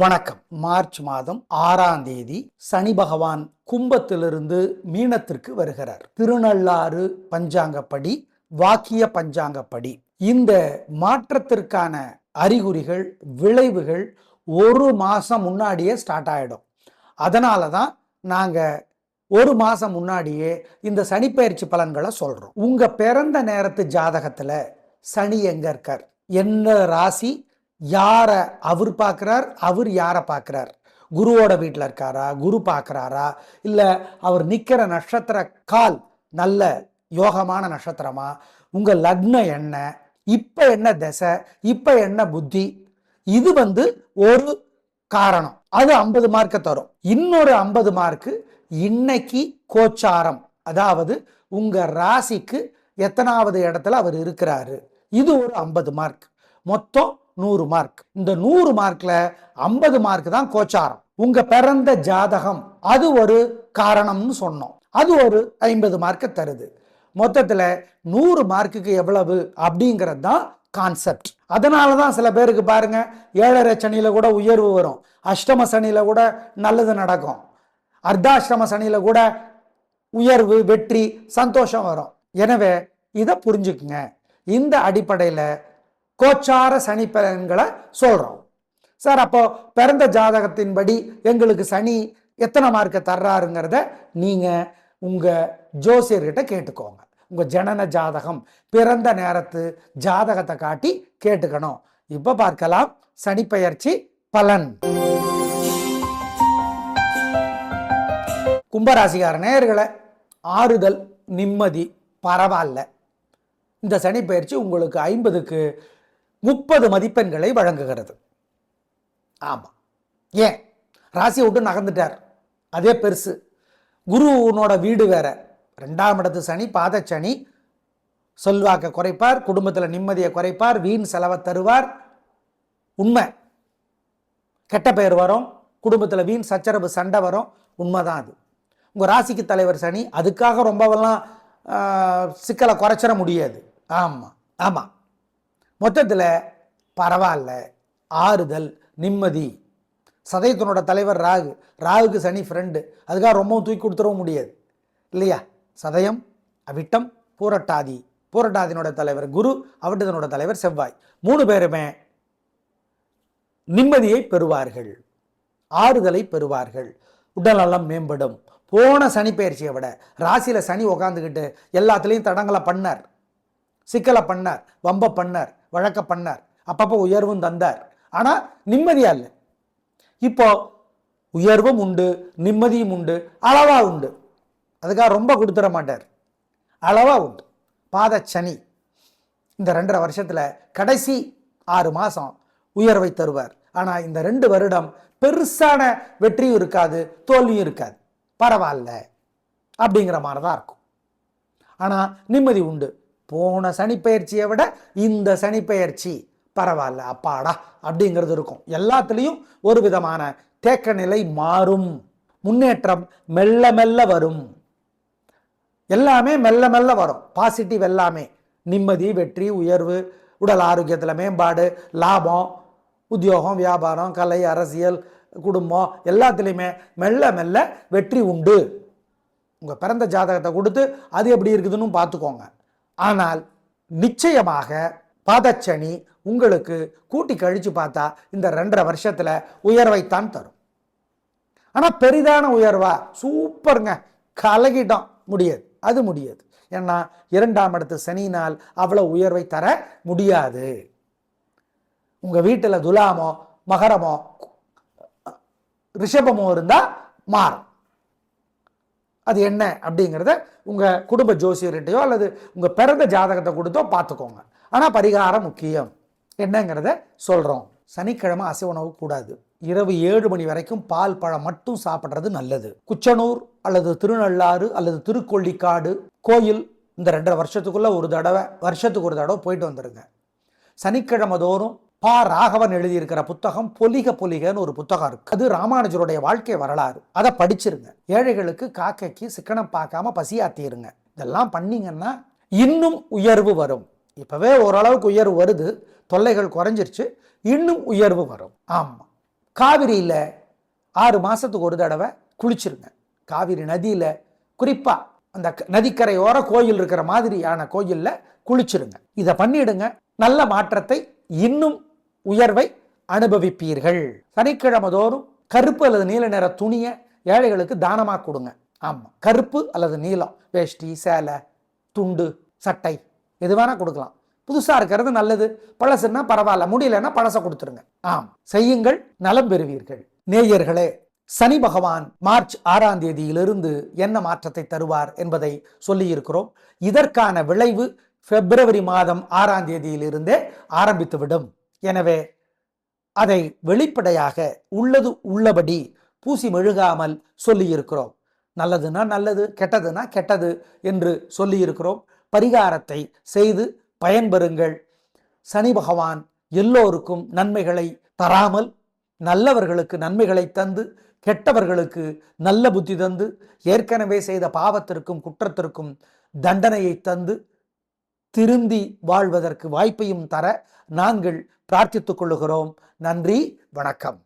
வணக்கம். மார்ச் மாதம் 6ஆம் தேதி சனி பகவான் கும்பத்திலிருந்து மீனத்திற்கு வருகிறார். திருநள்ளாறு பஞ்சாங்கப்படி, வாக்கிய பஞ்சாங்கப்படி இந்த மாற்றத்திற்கான அறிகுறிகள், விளைவுகள் ஒரு மாசம் முன்னாடியே ஸ்டார்ட் ஆயிடும். அதனால தான் நாங்க ஒரு மாசம் முன்னாடியே இந்த சனிப்பெயர்ச்சி பலன்களை சொல்றோம். உங்க பிறந்த நேரத்து ஜாதகத்துல சனி எங்க இருக்கார், என்ன ராசி, யாரை அவர் பார்க்குறார், அவர் யாரை பார்க்குறார், குருவோட வீட்டில் இருக்காரா, குரு பார்க்குறாரா, இல்லை அவர் நிற்கிற நட்சத்திர கால் நல்ல யோகமான நட்சத்திரமா, உங்கள் லக்னம் என்ன, இப்போ என்ன திசை, இப்போ என்ன புத்தி, இது ஒரு காரணம். அது 50 மார்க்கை தரும். இன்னொரு 50 மார்க்கு இன்னைக்கு கோச்சாரம், அதாவது உங்க ராசிக்கு எத்தனாவது இடத்துல அவர் இருக்கிறாரு, இது ஒரு 50 மார்க். மொத்தம் 100 மார்க். இந்த 100 மார்க்ல 50 மார்க் தான் கோச்சாரம். உங்க பிறந்த ஜாதகம் அது ஒரு காரணம்னு சொன்னோம், அது ஒரு 50 மார்க்கை தருது. மொத்தத்துல 100 மார்க்குக்கு எவ்வளவு அப்படிங்கிறது தான் கான்செப்ட். அதனாலதான் சில பேருக்கு பாருங்க 7.5 சனியில கூட உயர்வு வரும், அஷ்டம சனியில கூட நல்லது நடக்கும், அர்த்தாஷ்டம சனியில கூட உயர்வு, வெற்றி, சந்தோஷம் வரும். எனவே இதை புரிஞ்சுக்குங்க. இந்த அடிப்படையில் கோச்சார சனி பலன்களை சொல்றோம். சார், அப்போ பிறந்த ஜாதகத்தின்படி எங்களுக்கு சனி எத்தனை மார்க்கை தர்றாருங்கிறத நீங்க உங்க ஜோசியர்கிட்ட கேட்டுக்கோங்க. உங்க ஜனன ஜாதகம், பிறந்த நேரத்து ஜாதகத்தை காட்டி கேட்டுக்கணும். இப்ப பார்க்கலாம் சனிப்பெயர்ச்சி பலன். கும்பராசிக்கார நேயர்களே, ஆறுதல், நிம்மதி, பரவாயில்ல. இந்த சனிப்பெயர்ச்சி உங்களுக்கு 50க்கு 30 மதிப்பெண்களை வழங்குகிறது. ஆமா, ஏன் ராசியை விட்டு நகர்ந்துட்டார், அதே பெருசு. குருனோட வீடு வேற, 2ஆம் இடத்து சனி, பாதச்சனி, சொல்வாக்க குறைப்பார், குடும்பத்தில் நிம்மதியை குறைப்பார், வீண் செலவை தருவார். உண்மை, கெட்ட பெயர் வரும், குடும்பத்தில் வீண் சச்சரவு, சண்டை வரும். உண்மைதான் அது. உங்க ராசிக்கு தலைவர் சனி, அதுக்காக ரொம்பவெல்லாம் சிக்கலை குறைச்சிட முடியாது. ஆமாம் ஆமாம், மொத்தத்தில் பரவாயில்ல, ஆறுதல், நிம்மதி. சதயத்தினோட தலைவர் ராகு, ராகுக்கு சனி ஃப்ரெண்டு, அதுக்காக ரொம்பவும் தூக்கி கொடுத்துடவும் முடியாது இல்லையா. சதயம், அவிட்டம், பூரட்டாதி, பூரட்டாதினோட தலைவர் குரு, அவிட்டத்தினோட தலைவர் செவ்வாய். 3 பேருமே நிம்மதியை பெறுவார்கள், ஆறுதலை பெறுவார்கள், உடல்நலம் மேம்படும். போன சனி பயிற்சியை விட ராசியில சனி உக்காந்துக்கிட்டு எல்லாத்துலேயும் தடங்களை பண்ணார், சிக்கலை பண்ணார், வம்ப பண்ணார், வழக்க பண்ணார், அப்பப்போ உயர்வும் தந்தார். ஆனா நிம்மதியா இல்லை. இப்போ உயர்வும் உண்டு, நிம்மதியும் உண்டு, அளவா உண்டு. அதுக்காக ரொம்ப கொடுத்துட மாட்டார், அளவா உண்டு. பாதச்சனி இந்த 2.5 வருஷத்துல கடைசி 6 மாசம் உயர்வை தருவார். ஆனா இந்த 2 வருடம் பெருசான வெற்றியும் இருக்காது, தோல்வியும் இருக்காது. பரவாயில்ல அப்படிங்கிற மாதிரி தான் இருக்கும். ஆனா நிம்மதி உண்டு. போன சனிப்பெயர்ச்சியை விட இந்த சனிப்பெயர்ச்சி பரவாயில்ல, அப்பாடா அப்படிங்கிறது இருக்கும். எல்லாத்துலேயும் ஒரு விதமான தேக்க நிலை மாறும், முன்னேற்றம் மெல்ல மெல்ல வரும். எல்லாமே மெல்ல மெல்ல வரும், பாசிட்டிவ் எல்லாமே. நிம்மதி, வெற்றி, உயர்வு, உடல் ஆரோக்கியத்தில் மேம்பாடு, லாபம், உத்தியோகம், வியாபாரம், கலை, அரசியல், குடும்பம், எல்லாத்துலேயுமே மெல்ல மெல்ல வெற்றி உண்டு. உங்கள் பிறந்த ஜாதகத்தை கொடுத்து அது எப்படி இருக்குதுன்னு பார்த்துக்கோங்க. ஆனால் நிச்சயமாக பாதச்சனி உங்களுக்கு கூட்டி கழிச்சு பார்த்தா இந்த 2.5 வருஷத்துல உயர்வைத்தான் தரும். ஆனால் பெரிதான உயர்வா சூப்பருங்க கலகிட்டோம் முடியாது, அது முடியாது. ஏன்னா 2ஆம் இடத்து சனினால் அவ்வளவு உயர்வை தர முடியாது. உங்க வீட்டில் துலாமோ, மகரமோ, ரிஷபமோ இருந்தா மாறும். அது என்ன அப்படிங்கிறத உங்க குடும்ப ஜோசியர்கிட்டையோ அல்லது உங்க பிறந்த ஜாதகத்தை கொடுத்தோ பார்த்துக்கோங்க. ஆனா பரிகாரம் முக்கியம். என்னங்கிறத சொல்றோம். சனிக்கிழமை அசைவ உணவு கூடாது. இரவு 7 மணி வரைக்கும் பால், பழம் மட்டும் சாப்பிட்றது நல்லது. குச்சனூர் அல்லது திருநள்ளாறு அல்லது திருக்கொள்ளிக்காடு கோயில் இந்த 2.5 வருஷத்துக்குள்ள வருஷத்துக்கு ஒரு தடவை போயிட்டு வந்துடுங்க. சனிக்கிழமை தோறும் பா ராகவன் எழுதியிருக்கிற புத்தகம் பொலிக பொலிகன்னு ஒரு புத்தகம் இருக்கு. அது ராமானுஜருடைய வாழ்க்கை வரலாறு. அதை படிச்சிருங்க. ஏழைகளுக்கு, காக்கைக்கு சிக்கனம் பார்க்காம பசியாத்திருங்க. இதெல்லாம் பண்ணீங்கன்னா இன்னும் உயர்வு வரும். இப்பவே ஓரளவுக்கு உயர்வு வருது, தொல்லைகள் குறைஞ்சிருச்சு, இன்னும் உயர்வு வரும். ஆமா, காவிரியில் 6 மாதத்துக்கு ஒரு தடவை குளிச்சிருங்க. காவிரி நதியில் குறிப்பாக அந்த நதிக்கரையோர கோயில் இருக்கிற மாதிரியான கோயிலில் குளிச்சிருங்க. இதை பண்ணிடுங்க. நல்ல மாற்றத்தை, இன்னும் உயர்வை அனுபவிப்பீர்கள். சனிக்கிழமை தோறும் கருப்பு அல்லது நீல நிற துணியை ஏழைகளுக்கு தானமாக கொடுங்க. ஆமாம், கருப்பு அல்லது நீலம், வேஷ்டி, சேலை, துண்டு, சட்டை எது வேணா கொடுக்கலாம். புதுசாக இருக்கிறது நல்லது. பழசுன்னா பரவாயில்ல, முடியலன்னா பழசை கொடுத்துருங்க. ஆம், செய்யுங்கள், நலம் பெறுவீர்கள். நேயர்களே, சனி பகவான் மார்ச் 6ஆம் தேதியிலிருந்து என்ன மாற்றத்தை தருவார் என்பதை சொல்லியிருக்கிறோம். இதற்கான விளைவு பிப்ரவரி மாதம் 6ஆம் தேதியிலிருந்தே ஆரம்பித்துவிடும். எனவே அதை வெளிப்படையாக உள்ளது உள்ளபடி பூசி மெழுகாமல் சொல்லியிருக்கிறோம். நல்லதுன்னா நல்லது, கெட்டதுன்னா கெட்டது என்று சொல்லியிருக்கிறோம். பரிகாரத்தை செய்து பயன்பெறுங்கள். சனி பகவான் எல்லோருக்கும் நன்மைகளை தராமல் நல்லவர்களுக்கு நன்மைகளை தந்து, கெட்டவர்களுக்கு நல்ல புத்தி தந்து, ஏற்கனவே செய்த பாவத்திற்கும் குற்றத்திற்கும் தண்டனையை தந்து திருந்தி வாழ்வதற்கு வாய்ப்பையும் தர நாங்கள் பிரார்த்தித்துக் கொள்ளுகிறோம். நன்றி, வணக்கம்.